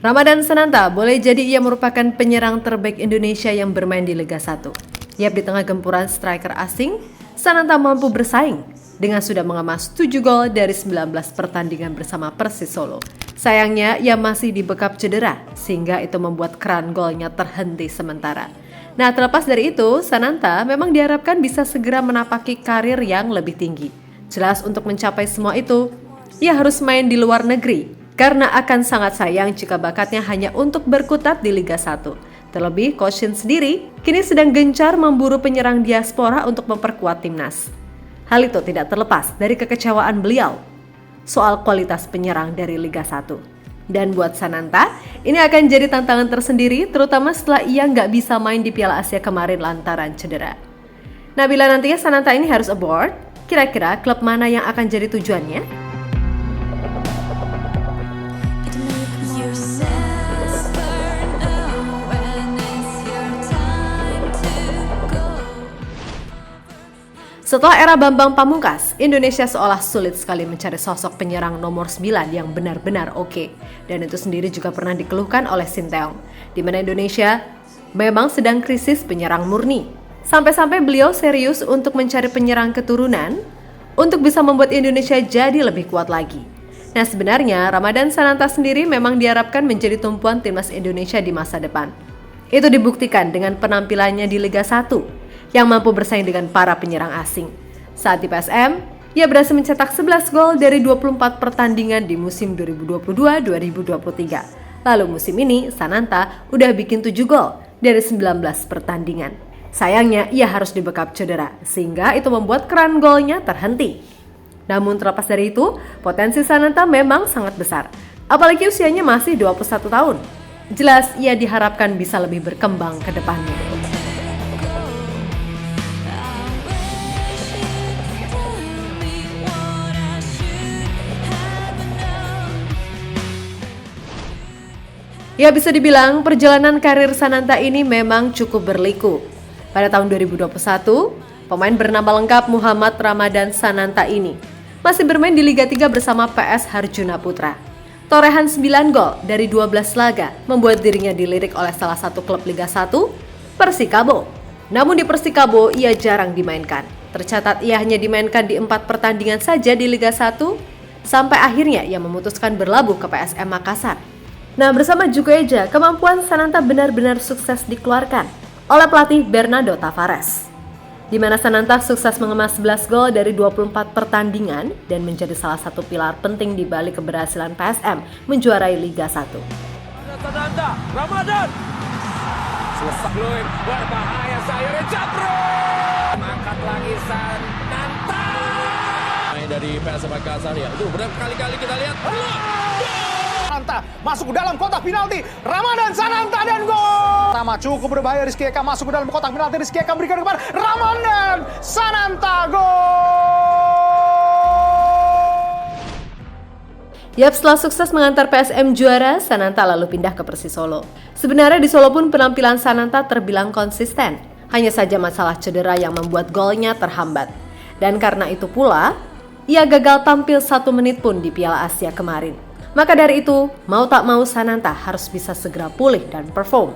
Ramadan Sananta boleh jadi ia merupakan penyerang terbaik Indonesia yang bermain di Liga 1. Yap, di tengah gempuran striker asing, Sananta mampu bersaing dengan sudah mengemas 7 gol dari 19 pertandingan bersama Persis Solo. Sayangnya, ia masih dibekap cedera, sehingga itu membuat keran golnya terhenti sementara. Nah, terlepas dari itu, Sananta memang diharapkan bisa segera menapaki karir yang lebih tinggi. Jelas untuk mencapai semua itu, ia harus main di luar negeri, karena akan sangat sayang jika bakatnya hanya untuk berkutat di Liga 1. Terlebih, Coach Shin sendiri kini sedang gencar memburu penyerang diaspora untuk memperkuat timnas. Hal itu tidak terlepas dari kekecewaan beliau soal kualitas penyerang dari Liga 1. Dan buat Sananta, ini akan jadi tantangan tersendiri, terutama setelah ia nggak bisa main di Piala Asia kemarin lantaran cedera. Nah, bila nantinya Sananta ini harus abroad, kira-kira klub mana yang akan jadi tujuannya? Setelah era Bambang Pamungkas, Indonesia seolah sulit sekali mencari sosok penyerang nomor 9 yang benar-benar oke. Dan itu sendiri juga pernah dikeluhkan oleh Sinteyong, di mana Indonesia memang sedang krisis penyerang murni. Sampai-sampai beliau serius untuk mencari penyerang keturunan untuk bisa membuat Indonesia jadi lebih kuat lagi. Nah, sebenarnya Ramadan Sananta sendiri memang diharapkan menjadi tumpuan timnas Indonesia di masa depan. Itu dibuktikan dengan penampilannya di Liga 1 yang mampu bersaing dengan para penyerang asing. Saat di PSM, ia berhasil mencetak 11 gol dari 24 pertandingan di musim 2022-2023. Lalu musim ini, Sananta udah bikin 7 gol dari 19 pertandingan. Sayangnya, ia harus dibekap cedera, sehingga itu membuat keran golnya terhenti. Namun terlepas dari itu, potensi Sananta memang sangat besar. Apalagi usianya masih 21 tahun. Jelas, ia diharapkan bisa lebih berkembang ke depannya. Ya, bisa dibilang perjalanan karir Sananta ini memang cukup berliku. Pada tahun 2021, pemain bernama lengkap Muhammad Ramadan Sananta ini masih bermain di Liga 3 bersama PS Harjuna Putra. Torehan 9 gol dari 12 laga membuat dirinya dilirik oleh salah satu klub Liga 1, Persikabo. Namun di Persikabo ia jarang dimainkan. Tercatat ia hanya dimainkan di 4 pertandingan saja di Liga 1, sampai akhirnya ia memutuskan berlabuh ke PSM Makassar. Nah, bersama Jukueja, kemampuan Sananta benar-benar sukses dikeluarkan oleh pelatih Bernardo Tavares, di mana Sananta sukses mengemas 11 gol dari 24 pertandingan dan menjadi salah satu pilar penting di balik keberhasilan PSM menjuarai Liga 1. Sananta, Ramadan! Selesai belum, berbahaya sayurnya Japro! Angkat lagi Sananta! Main dari PSM Makassar ya, itu berkali-kali kita lihat. Sananta masuk ke dalam kotak penalti, Ramadan Sananta dan gol. Pertama cukup berbahaya, Rizky Eka masuk ke dalam kotak penalti, Rizky Eka berikan kepada Ramadan Sananta, gol. Yap, setelah sukses mengantar PSM juara, Sananta lalu pindah ke Persis Solo. Sebenarnya di Solo pun penampilan Sananta terbilang konsisten. Hanya saja masalah cedera yang membuat golnya terhambat. Dan karena itu pula, ia gagal tampil 1 menit pun di Piala Asia kemarin. Maka dari itu, mau tak mau Sananta harus bisa segera pulih dan perform.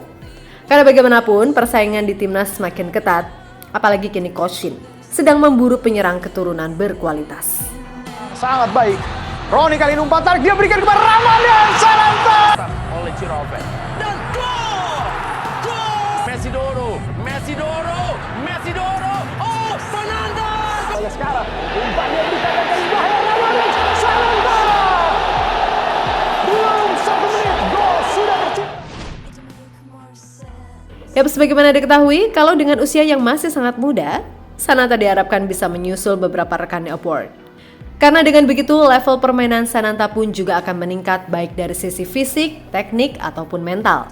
Karena bagaimanapun persaingan di timnas semakin ketat, apalagi kini Coach Shin sedang memburu penyerang keturunan berkualitas. Sangat baik. Roni kali ini umpan tarik, dia berikan kepada Ramadan Sananta. Oleh Cirope. Dan gol! Gol! Messi Doro! Oh, Fernandes! Oleh sekarang, umpan dia berikan kepada Ramadan Sananta. Belum 1 menit, gol sudah tercipta. Ya, sebagaimana diketahui, kalau dengan usia yang masih sangat muda, Sananta diharapkan bisa menyusul beberapa rekannya upward. Karena dengan begitu, level permainan Sananta pun juga akan meningkat baik dari sisi fisik, teknik, ataupun mental.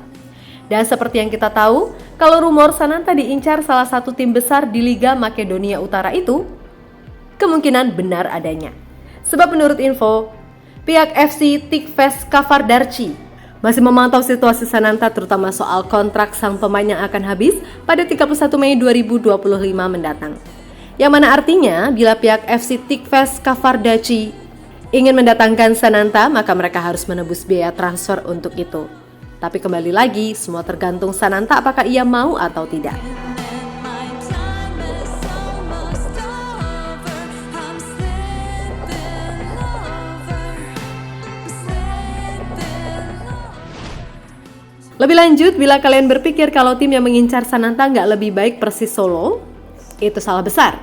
Dan seperti yang kita tahu, kalau rumor Sananta diincar salah satu tim besar di Liga Makedonia Utara itu, kemungkinan benar adanya. Sebab menurut info, pihak FC Tikves Kafardarchi masih memantau situasi Sananta, terutama soal kontrak sang pemain yang akan habis pada 31 Mei 2025 mendatang. Yang mana artinya bila pihak FC Tikves Kafardarchi ingin mendatangkan Sananta, maka mereka harus menebus biaya transfer untuk itu. Tapi kembali lagi, semua tergantung Sananta apakah ia mau atau tidak. Lebih lanjut, bila kalian berpikir kalau tim yang mengincar Sananta nggak lebih baik Persis Solo, itu salah besar.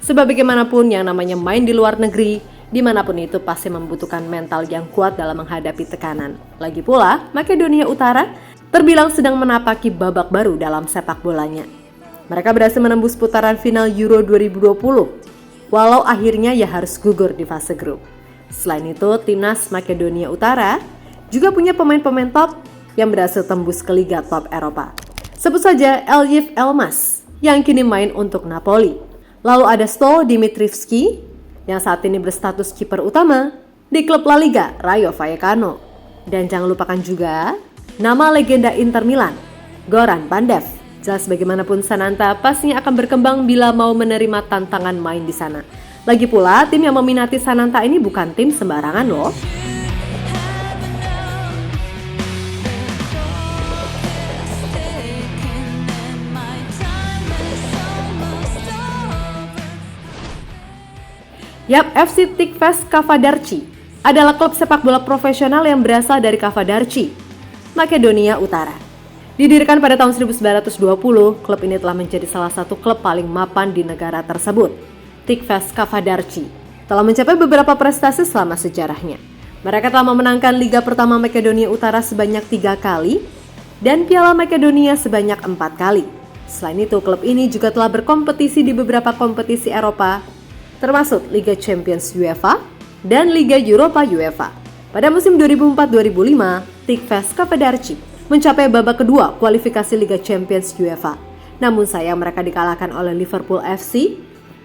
Sebab bagaimanapun yang namanya main di luar negeri, dimanapun itu pasti membutuhkan mental yang kuat dalam menghadapi tekanan. Lagi pula, Makedonia Utara terbilang sedang menapaki babak baru dalam sepak bolanya. Mereka berhasil menembus putaran final Euro 2020, walau akhirnya ya harus gugur di fase grup. Selain itu, timnas Makedonia Utara juga punya pemain-pemain top yang berhasil tembus ke Liga Top Eropa. Sebut saja Elif Elmas yang kini main untuk Napoli. Lalu ada Sto Dimitrivski yang saat ini berstatus kiper utama di klub La Liga Rayo Vallecano. Dan jangan lupakan juga nama legenda Inter Milan, Goran Pandev. Jelas bagaimanapun Sananta pastinya akan berkembang bila mau menerima tantangan main di sana. Lagi pula tim yang meminati Sananta ini bukan tim sembarangan loh. Yap, FC Tikves Kavadarci adalah klub sepak bola profesional yang berasal dari Kavadarci, Makedonia Utara. Didirikan pada tahun 1920, klub ini telah menjadi salah satu klub paling mapan di negara tersebut. Tikves Kavadarci telah mencapai beberapa prestasi selama sejarahnya. Mereka telah memenangkan Liga Pertama Makedonia Utara sebanyak 3 kali dan Piala Makedonia sebanyak 4 kali. Selain itu, klub ini juga telah berkompetisi di beberapa kompetisi Eropa, termasuk Liga Champions UEFA dan Liga Europa UEFA. Pada musim 2004-2005, Tikves Kavadarci mencapai babak kedua kualifikasi Liga Champions UEFA. Namun sayang mereka dikalahkan oleh Liverpool FC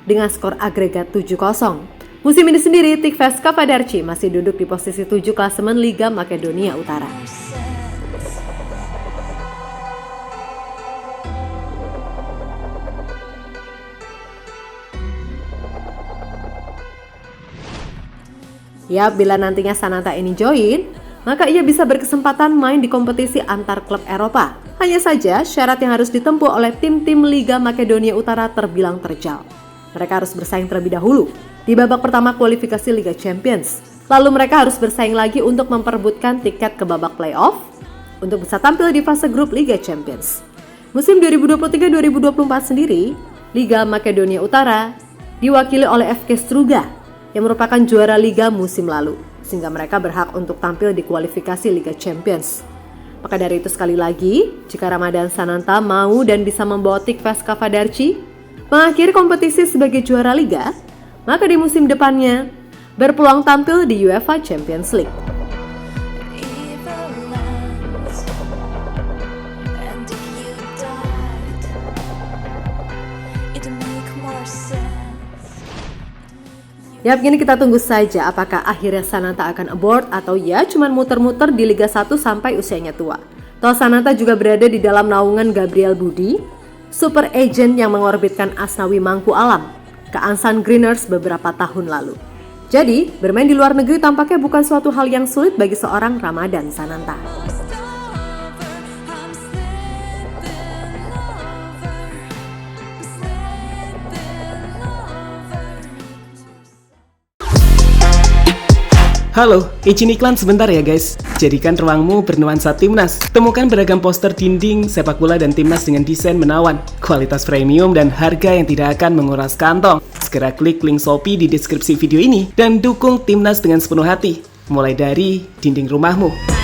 dengan skor agregat 7-0. Musim ini sendiri, Tikves Kavadarci masih duduk di posisi 7 klasemen Liga Makedonia Utara. Ya, bila nantinya Sananta ini join, maka ia bisa berkesempatan main di kompetisi antar klub Eropa. Hanya saja, syarat yang harus ditempuh oleh tim-tim Liga Makedonia Utara terbilang terjal. Mereka harus bersaing terlebih dahulu di babak pertama kualifikasi Liga Champions. Lalu mereka harus bersaing lagi untuk memperebutkan tiket ke babak playoff untuk bisa tampil di fase grup Liga Champions. Musim 2023-2024 sendiri, Liga Makedonia Utara diwakili oleh FK Struga yang merupakan juara Liga musim lalu, sehingga mereka berhak untuk tampil di kualifikasi Liga Champions. Maka dari itu sekali lagi, jika Ramadan Sananta mau dan bisa membawa Tikves Kavadarci mengakhiri kompetisi sebagai juara Liga, maka di musim depannya berpeluang tampil di UEFA Champions League. Ya, begini kita tunggu saja apakah akhirnya Sananta akan abort atau ya cuman muter-muter di Liga 1 sampai usianya tua. Toh Sananta juga berada di dalam naungan Gabriel Budi, super agent yang mengorbitkan Asnawi Mangku Alam ke Ansan Greeners beberapa tahun lalu. Jadi, bermain di luar negeri tampaknya bukan suatu hal yang sulit bagi seorang Ramadan Sananta. Halo, izin iklan sebentar ya guys. Jadikan ruangmu bernuansa timnas. Temukan beragam poster dinding, sepak bola dan timnas dengan desain menawan, kualitas premium dan harga yang tidak akan menguras kantong. Segera klik link Shopee di deskripsi video ini dan dukung timnas dengan sepenuh hati. Mulai dari dinding rumahmu.